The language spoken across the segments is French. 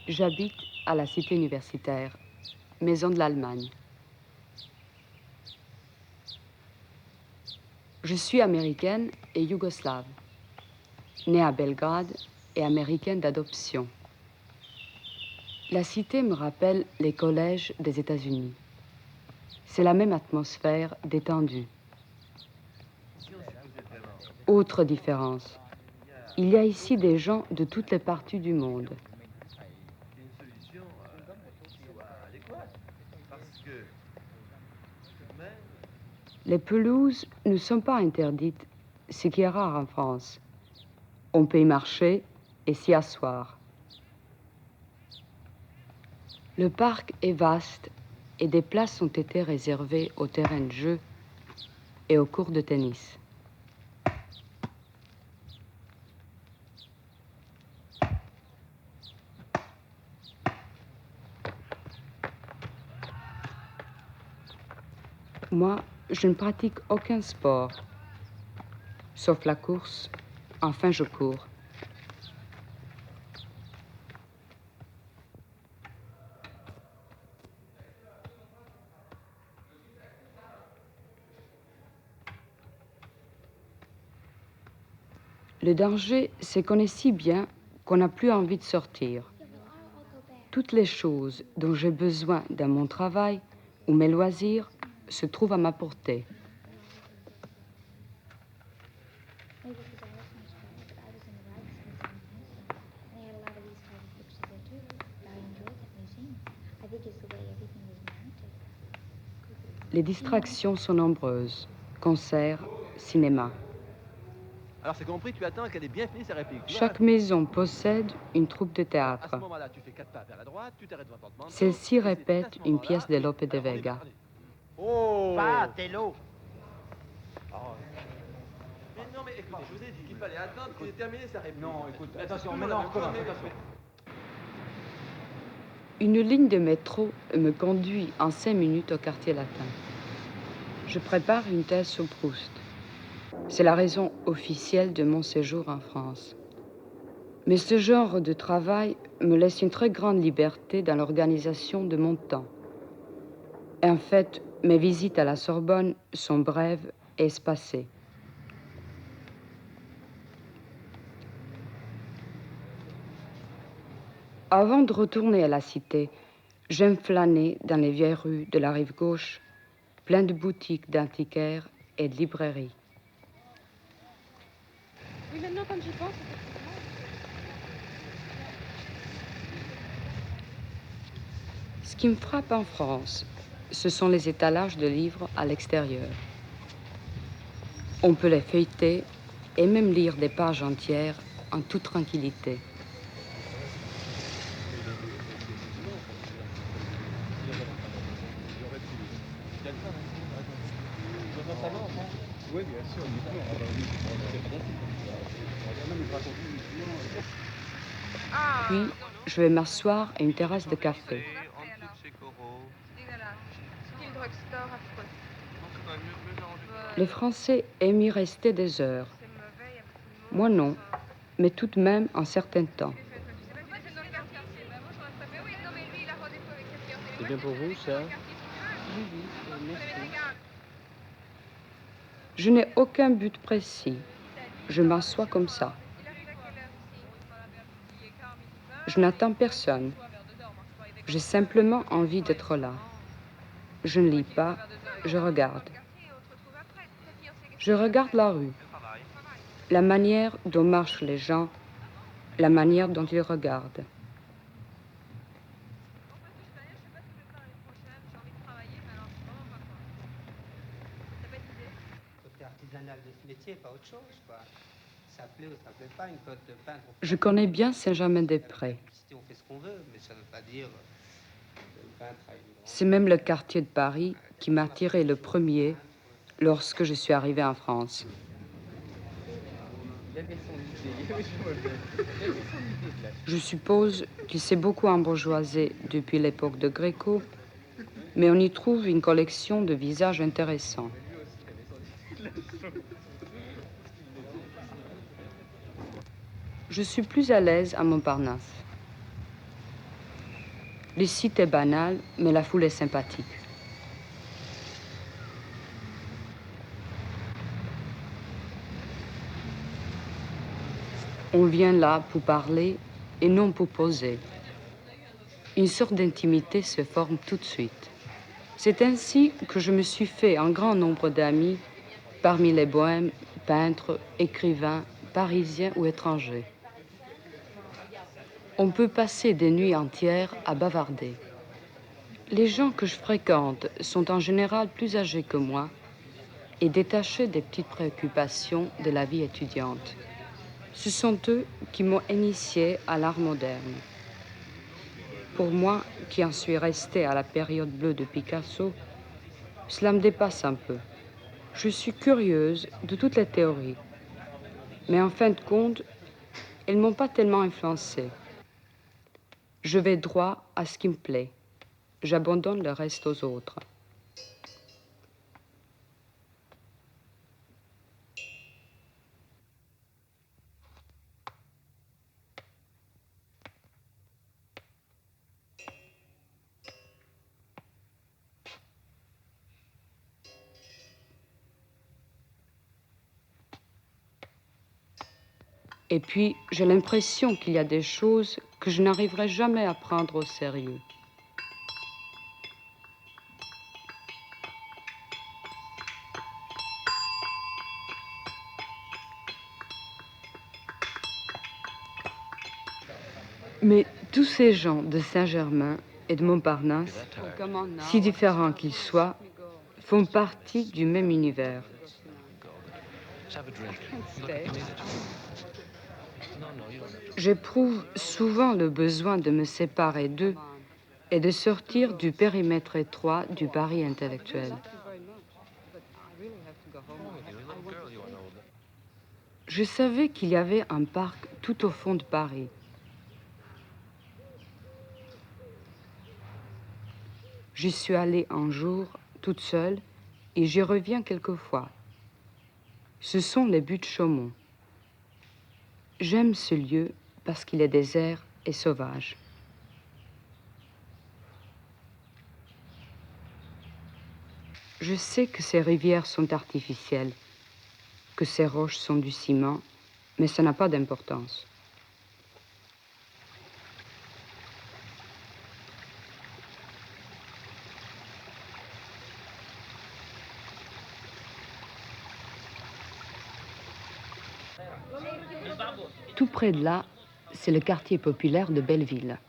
J'habite à la cité universitaire, maison de l'Allemagne. Je suis américaine et yougoslave, née à Belgrade et américaine d'adoption. La cité me rappelle les collèges des États-Unis. C'est la même atmosphère détendue. Autre différence, il y a ici des gens de toutes les parties du monde. Les pelouses ne sont pas interdites, ce qui est rare en France. On peut y marcher et s'y asseoir. Le parc est vaste et des places ont été réservées aux terrains de jeu et aux cours de tennis. Moi, je ne pratique aucun sport, sauf la course. Enfin, je cours. Le danger, c'est qu'on est si bien qu'on n'a plus envie de sortir. Toutes les choses dont j'ai besoin dans mon travail ou mes loisirs se trouvent à ma portée. Les distractions sont nombreuses. Concerts, cinéma. Alors c'est compris, tu attends qu'elle ait bien fini sa réplique. Chaque maison possède une troupe de théâtre. À ce moment-là, tu fais 4 pas vers la droite, tu t'arrêtes devant ton porte-manteau. Celle-ci répète une pièce de Lope de Alors, on y va, Vega. allez. Oh! Pas, t'es l'eau. Oh. Mais non, mais écoutez, je vous ai dit qu'il fallait attendre qu'il ait terminé sa réplique. Non, écoute, C'est attention, toujours maintenant la on même recommence, chose, mais- attention. Une ligne de métro me conduit en 5 minutes au quartier latin. Je prépare une thèse sur Proust. C'est la raison officielle de mon séjour en France. Mais ce genre de travail me laisse une très grande liberté dans l'organisation de mon temps. En fait, mes visites à la Sorbonne sont brèves et espacées. Avant de retourner à la cité, j'aime flâner dans les vieilles rues de la rive gauche, pleines de boutiques d'antiquaires et de librairies. Oui, maintenant, comme j'y pense, Ce qui me frappe en France, ce sont les étalages de livres à l'extérieur. On peut les feuilleter et même lire des pages entières en toute tranquillité. Oui, bien sûr. Puis, je vais m'asseoir à une terrasse de café. style drugstore affreux. Les Français aiment y rester des heures. C'est mauvais, il y a beaucoup de monde. Moi non, mais tout de même en certain temps. C'est bien pour vous, ça? Je n'ai aucun but précis. Je m'assois comme ça. Je n'attends personne. J'ai simplement envie d'être là. Je ne lis pas, je regarde. Je regarde la rue, la manière dont marchent les gens, la manière dont ils regardent. Côté artisanal de ce métier, pas autre chose, quoi. Ça plaît ou ça plaît pas, une cote de peintre. Je connais bien Saint-Germain-des-Prés. On fait ce qu'on veut, mais ça veut pas dire que le peintre a une grande... C'est même le quartier de Paris qui m'a attiré le premier lorsque je suis arrivée en France. Je suppose qu'il s'est beaucoup embourgeoisé depuis l'époque de Gréco, mais on y trouve une collection de visages intéressants. Je suis plus à l'aise à Montparnasse. Le site est banal, mais la foule est sympathique. On vient là pour parler et non pour poser. Une sorte d'intimité se forme tout de suite. C'est ainsi que je me suis fait un grand nombre d'amis parmi les bohèmes, peintres, écrivains, parisiens ou étrangers. On peut passer des nuits entières à bavarder. Les gens que je fréquente sont en général plus âgés que moi et détachés des petites préoccupations de la vie étudiante. Ce sont eux qui m'ont initié à l'art moderne. Pour moi, qui en suis resté à la période bleue de Picasso, cela me dépasse un peu. Je suis curieuse de toutes les théories, mais en fin de compte, elles ne m'ont pas tellement influencée. Je vais droit à ce qui me plaît. J'abandonne le reste aux autres. Et puis, j'ai l'impression qu'il y a des choses que je n'arriverai jamais à prendre au sérieux. Mais tous ces gens de Saint-Germain et de Montparnasse, si différents qu'ils soient, font partie du même univers. J'éprouve souvent le besoin de me séparer d'eux et de sortir du périmètre étroit du Paris intellectuel. Je savais qu'il y avait un parc tout au fond de Paris. J'y suis allée un jour, toute seule, et j'y reviens quelquefois. Ce sont les Buttes Chaumont. J'aime ce lieu parce qu'il est désert et sauvage. Je sais que ces rivières sont artificielles, que ces roches sont du ciment, mais ça n'a pas d'importance. Tout près de là, c'est le quartier populaire de Belleville.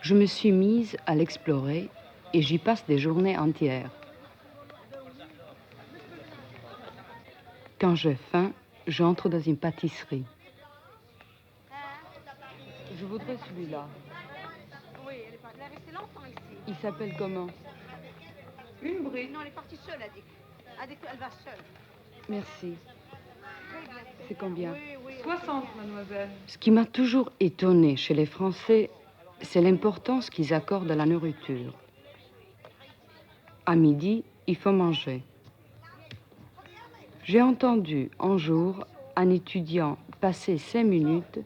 Je me suis mise à l'explorer et j'y passe des journées entières. Quand j'ai faim, j'entre dans une pâtisserie. Je voudrais celui-là. Oui, elle est restée longtemps ici. Il s'appelle comment? Une brique. Non, elle est partie seule, elle va seule. Merci. C'est combien? Oui. 60, mademoiselle. Ce qui m'a toujours étonnée chez les Français, c'est l'importance qu'ils accordent à la nourriture. À midi, il faut manger. J'ai entendu un jour un étudiant passer 5 minutes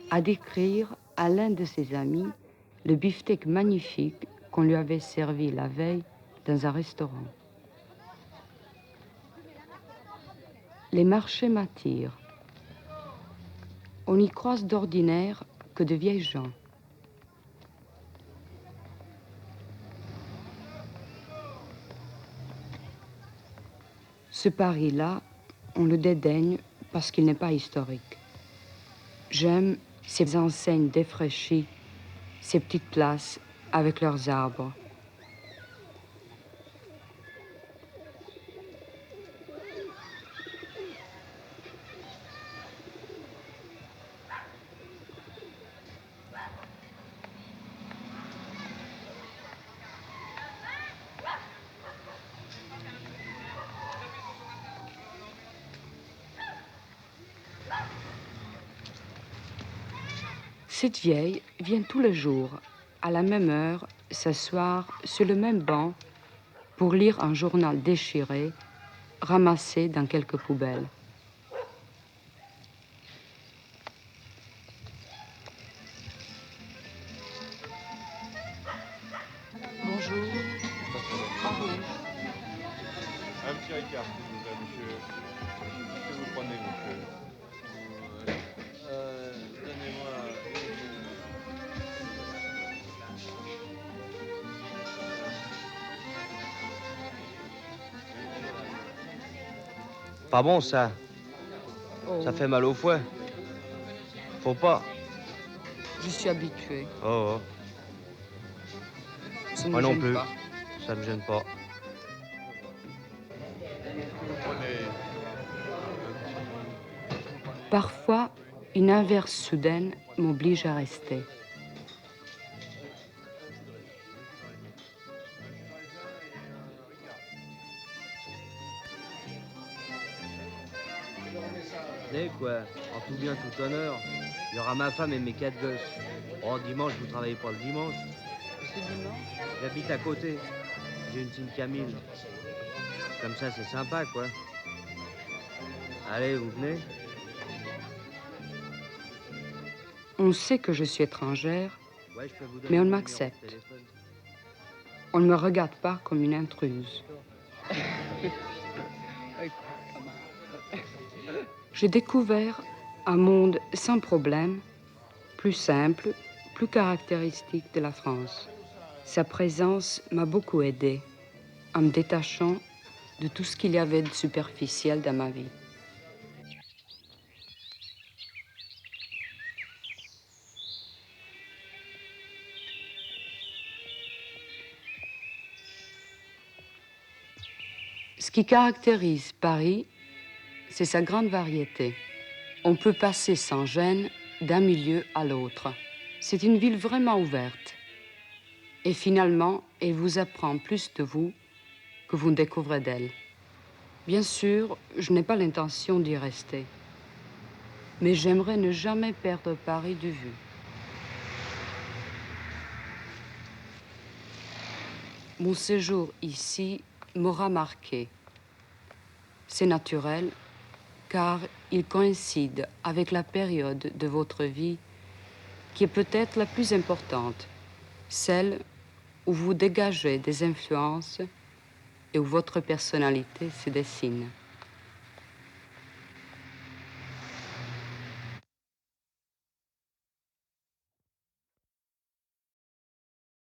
à décrire à l'un de ses amis le beefsteak magnifique qu'on lui avait servi la veille dans un restaurant. Les marchés m'attirent. On n'y croise d'ordinaire que de vieilles gens. Ce Paris-là, on le dédaigne parce qu'il n'est pas historique. J'aime ces enseignes défraîchies, ces petites places avec leurs arbres. Cette vieille vient tous les jours, à la même heure, s'asseoir sur le même banc pour lire un journal déchiré, ramassé dans quelques poubelles. Pas bon, ça. Oh, Ça fait mal au fouet. Faut pas. je suis habituée. Oh, oh. Ça ne Moi me non gêne plus. pas. Ça me gêne pas. Parfois, une inverse soudaine m'oblige à rester. Venez, quoi. En tout bien, tout honneur. Il y aura ma femme et mes 4 gosses. Oh, dimanche, vous travaillez pas le dimanche. Ce dimanche? J'habite à côté. J'ai une fille Camille. Comme ça, c'est sympa, quoi. Allez, vous venez? On sait que je suis étrangère, Ouais, je peux vous donner mais on mon numéro de m'accepte. téléphone. On ne me regarde pas comme une intruse. J'ai découvert un monde sans problème, plus simple, plus caractéristique de la France. Sa présence m'a beaucoup aidée en me détachant de tout ce qu'il y avait de superficiel dans ma vie. Ce qui caractérise Paris, c'est sa grande variété. On peut passer sans gêne d'un milieu à l'autre. C'est une ville vraiment ouverte. Et finalement, elle vous apprend plus de vous que vous ne découvrez d'elle. Bien sûr, je n'ai pas l'intention d'y rester. Mais j'aimerais ne jamais perdre Paris de vue. Mon séjour ici m'aura marqué. C'est naturel, car il coïncide avec la période de votre vie qui est peut-être la plus importante, celle où vous dégagez des influences et où votre personnalité se dessine.